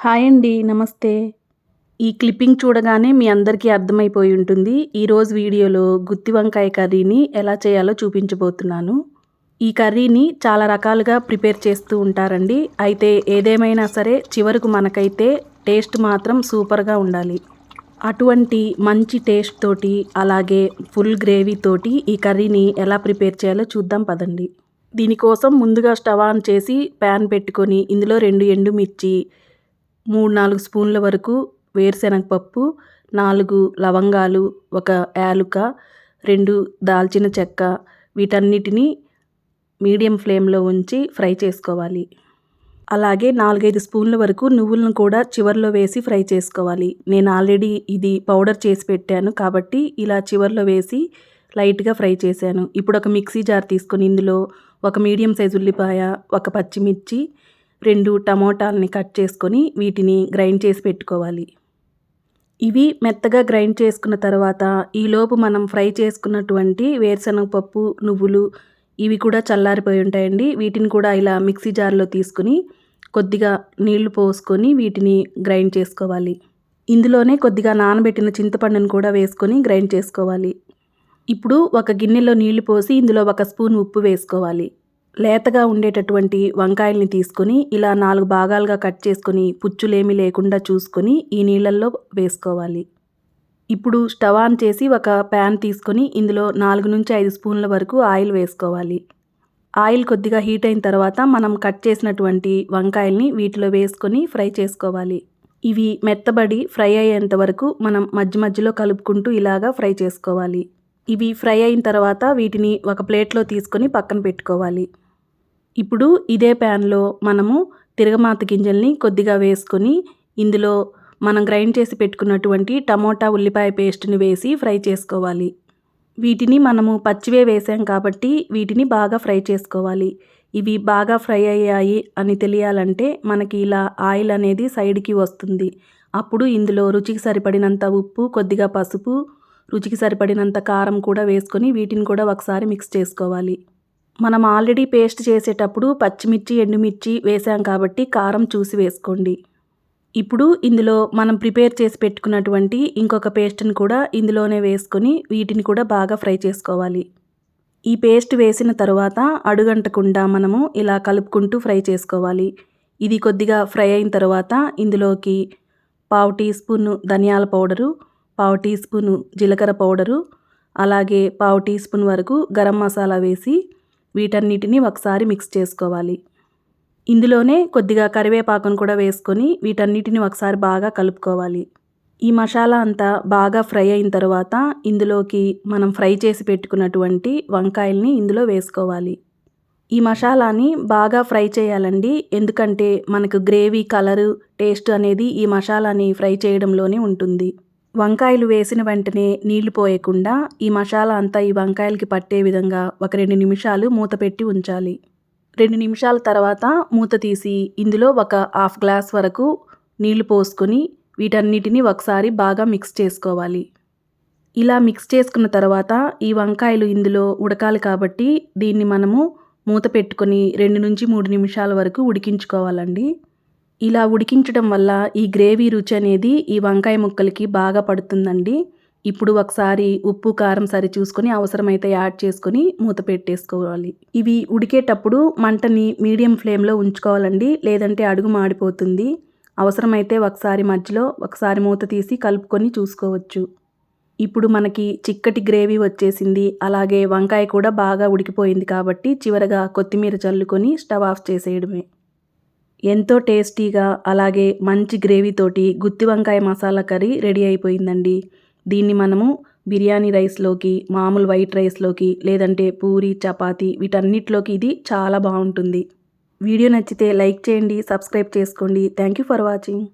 Hi అండి. నమస్తే. ఈ క్లిప్పింగ్ చూడగానే మీ అందరికీ అర్థమైపోయి ఉంటుంది. ఈరోజు వీడియోలో గుత్తి వంకాయ కర్రీని ఎలా చేయాలో చూపించబోతున్నాను. ఈ కర్రీని చాలా రకాలుగా ప్రిపేర్ చేస్తూ ఉంటారండి. అయితే ఏదేమైనా సరే చివరకు మనకైతే టేస్ట్ మాత్రం సూపర్‌గా ఉండాలి. అటువంటి మంచి టేస్ట్ తోటి అలాగే ఫుల్ గ్రేవీ తోటి ఈ కర్రీని ఎలా ప్రిపేర్ చేయాలో చూద్దాం పదండి. దీనికోసం ముందుగా స్టవ్ ఆన్ చేసి ప్యాన్ పెట్టుకొని ఇందులో 2 ఎండుమిర్చి, 3, 4 స్పూన్ల వరకు వేరుశనగపప్పు, 4 లవంగాలు, 1 యాలుక, 2 దాల్చిన చెక్క వీటన్నిటిని మీడియం ఫ్లేమ్‌లో ఉంచి ఫ్రై చేసుకోవాలి. అలాగే 4, 5 స్పూన్ల వరకు నువ్వులను కూడా చివర్లో వేసి ఫ్రై చేసుకోవాలి. నేను ఆల్రెడీ ఇది పౌడర్ చేసి పెట్టాను కాబట్టి ఇలా చివర్లో వేసి లైట్‌గా ఫ్రై చేశాను. ఇప్పుడు ఒక మిక్సీ జార్ తీసుకొని ఇందులో 1 మీడియం సైజ్ ఉల్లిపాయ, 1 పచ్చిమిర్చి, 2 టమోటాలని కట్ చేసుకొని వీటిని గ్రైండ్ చేసి పెట్టుకోవాలి. ఇవి మెత్తగా గ్రైండ్ చేసుకున్న తర్వాత ఈలోపు మనం ఫ్రై చేసుకున్నటువంటి వేరుశనగపప్పు, నువ్వులు ఇవి కూడా చల్లారిపోయి ఉంటాయండి. వీటిని కూడా ఇలా మిక్సీ జార్లో తీసుకుని కొద్దిగా నీళ్లు పోసుకొని వీటిని గ్రైండ్ చేసుకోవాలి. ఇందులోనే కొద్దిగా నానబెట్టిన చింతపండును కూడా వేసుకొని గ్రైండ్ చేసుకోవాలి. ఇప్పుడు ఒక గిన్నెలో నీళ్లు పోసి ఇందులో 1 స్పూన్ ఉప్పు వేసుకోవాలి. లేతగా ఉండేటటువంటి వంకాయల్ని తీసుకొని ఇలా 4 భాగాలుగా కట్ చేసుకొని పుచ్చులేమీ లేకుండా చూసుకొని ఈ నీళ్ళల్లో వేసుకోవాలి. ఇప్పుడు స్టవ్ ఆన్ చేసి ఒక ప్యాన్ తీసుకొని ఇందులో 4 నుంచి 5 స్పూన్ల వరకు ఆయిల్ వేసుకోవాలి. ఆయిల్ కొద్దిగా హీట్ అయిన తర్వాత మనం కట్ చేసినటువంటి వంకాయల్ని వీటిలో వేసుకొని ఫ్రై చేసుకోవాలి. ఇవి మెత్తబడి ఫ్రై అయ్యేంత వరకు మనం మధ్య మధ్యలో కలుపుకుంటూ ఇలాగా ఫ్రై చేసుకోవాలి. ఇవి ఫ్రై అయిన తర్వాత వీటిని ఒక ప్లేట్లో తీసుకొని పక్కన పెట్టుకోవాలి. ఇప్పుడు ఇదే ప్యాన్లో మనము తిరగమాత గింజల్ని కొద్దిగా వేసుకొని ఇందులో మనం గ్రైండ్ చేసి పెట్టుకున్నటువంటి టమోటా ఉల్లిపాయ పేస్ట్ని వేసి ఫ్రై చేసుకోవాలి. వీటిని మనము పచ్చివే వేసాం కాబట్టి వీటిని బాగా ఫ్రై చేసుకోవాలి. ఇవి బాగా ఫ్రై అయ్యాయి అని తెలియాలంటే మనకి ఇలా ఆయిల్ అనేది సైడ్కి వస్తుంది. అప్పుడు ఇందులో రుచికి సరిపడినంత ఉప్పు, కొద్దిగా పసుపు, రుచికి సరిపడినంత కారం కూడా వేసుకొని వీటిని కూడా ఒకసారి మిక్స్ చేసుకోవాలి. మనం ఆల్రెడీ పేస్ట్ చేసేటప్పుడు పచ్చిమిర్చి, ఎండుమిర్చి వేసాం కాబట్టి కారం చూసి వేసుకోండి. ఇప్పుడు ఇందులో మనం ప్రిపేర్ చేసి పెట్టుకున్నటువంటి ఇంకొక పేస్ట్ని కూడా ఇందులోనే వేసుకొని వీటిని కూడా బాగా ఫ్రై చేసుకోవాలి. ఈ పేస్ట్ వేసిన తర్వాత అడుగంటకుండా మనము ఇలా కలుపుకుంటూ ఫ్రై చేసుకోవాలి. ఇది కొద్దిగా ఫ్రై అయిన తర్వాత ఇందులోకి 1/2 టీ స్పూను ధనియాల పౌడరు, 1/2 టీ స్పూను జీలకర్ర పౌడరు, అలాగే 1/2 టీ స్పూన్ వరకు గరం మసాలా వేసి వీటన్నిటిని ఒకసారి మిక్స్ చేసుకోవాలి. ఇందులోనే కొద్దిగా కరివేపాకును కూడా వేసుకొని వీటన్నిటిని ఒకసారి బాగా కలుపుకోవాలి. ఈ మసాలా అంతా బాగా ఫ్రై అయిన తర్వాత ఇందులోకి మనం ఫ్రై చేసి పెట్టుకున్నటువంటి వంకాయల్ని ఇందులో వేసుకోవాలి. ఈ మసాలాని బాగా ఫ్రై చేయాలండి. ఎందుకంటే మనకు గ్రేవీ కలరు, టేస్ట్ అనేది ఈ మసాలాని ఫ్రై చేయడంలోనే ఉంటుంది. వంకాయలు వేసిన వెంటనే నీళ్లు పోయకుండా ఈ మసాలా అంతా ఈ వంకాయలకి పట్టే విధంగా ఒక 2 నిమిషాలు మూత పెట్టి ఉంచాలి. 2 నిమిషాల తర్వాత మూత తీసి ఇందులో ఒక హాఫ్ గ్లాస్ వరకు నీళ్లు పోసుకొని వీటన్నిటిని ఒకసారి బాగా మిక్స్ చేసుకోవాలి. ఇలా మిక్స్ చేసుకున్న తర్వాత ఈ వంకాయలు ఇందులో ఉడకాలి కాబట్టి దీన్ని మనము మూత పెట్టుకొని 2 నుంచి 3 నిమిషాల వరకు ఉడికించుకోవాలండి. ఇలా ఉడికించడం వల్ల ఈ గ్రేవీ రుచి అనేది ఈ వంకాయ ముక్కలకి బాగా పడుతుందండి. ఇప్పుడు ఒకసారి ఉప్పు, కారం సరి చూసుకొని అవసరమైతే యాడ్ చేసుకొని మూత పెట్టేసుకోవాలి. ఇవి ఉడికేటప్పుడు మంటని మీడియం ఫ్లేమ్లో ఉంచుకోవాలండి. లేదంటే అడుగు మాడిపోతుంది. అవసరమైతే ఒకసారి మూత తీసి కలుపుకొని చూసుకోవచ్చు. ఇప్పుడు మనకి చిక్కటి గ్రేవీ వచ్చేసింది. అలాగే వంకాయ కూడా బాగా ఉడికిపోయింది కాబట్టి చివరగా కొత్తిమీర చల్లుకొని స్టవ్ ఆఫ్ చేసేయడమే. ఎంతో టేస్టీగా అలాగే మంచి గ్రేవీతోటి గుత్తి వంకాయ మసాలా కర్రీ రెడీ అయిపోయిందండి. దీన్ని మనము బిర్యానీ రైస్లోకి, మామూలు వైట్ రైస్లోకి, లేదంటే పూరి, చపాతీ వీటన్నిటిలోకి ఇది చాలా బాగుంటుంది. వీడియో నచ్చితే లైక్ చేయండి, సబ్స్క్రైబ్ చేసుకోండి. Thank you for watching.